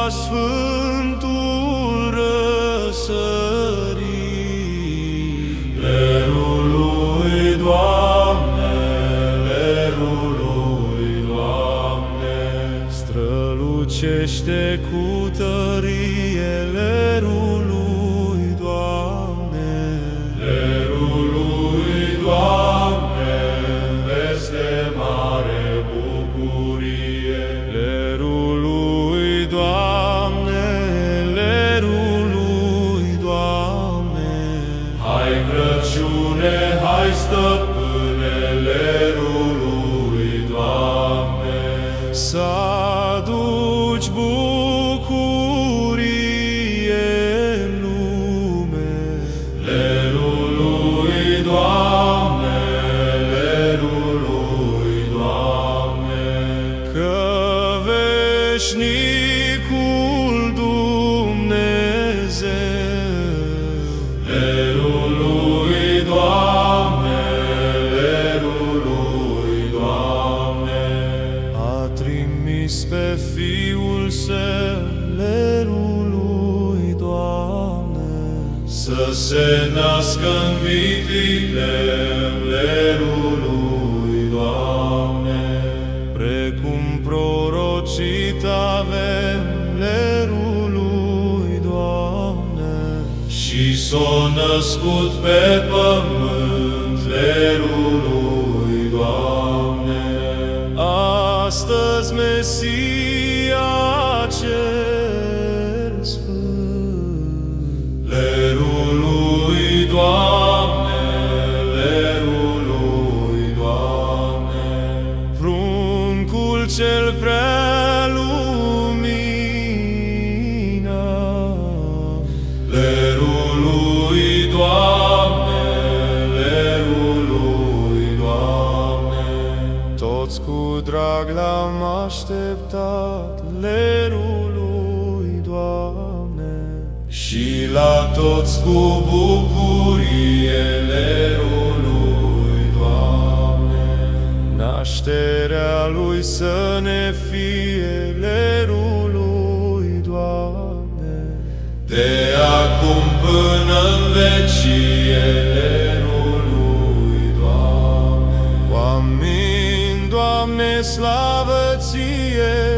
sfântul răsărit. Lerul lui Doamne, lerul lui Doamne, strălucește cu tărie lerul lui Doamne. Lerul lui Doamne, veste mare bucurie. Lerul lui Doamne, lerul lui Doamne, hai Crăciune, hai stăpâne, lerul lui Doamne, să aduci bucurie în lume. Lerul lui Doamne, lerul lui Doamne, că veșnicul Dumnezeu. Lerul lui Doamne, lerul lui Doamne, a trimis pe Fiul Său, lerul lui Doamne, să se nască în Vitlehem, lerul lui Doamne. Precum prorocit avem lerul lui Doamne, și s-a născut pe pământ lerul lui Doamne. Astăzi Mesia cel sfânt, lerul lui Doamne, lerul lui Doamne, pruncul cel prea luminat. Lerul lui Doamne, lerul lui Doamne, toți cu drag l-am așteptat, lerul lui Doamne, și la toți cu bucurie, lerul lui Doamne. Nașterea lui să ne fie, lerul lui Doamne, de acum până în vecie, lerul lui Doamne. Amin, Doamne, slavă Ție!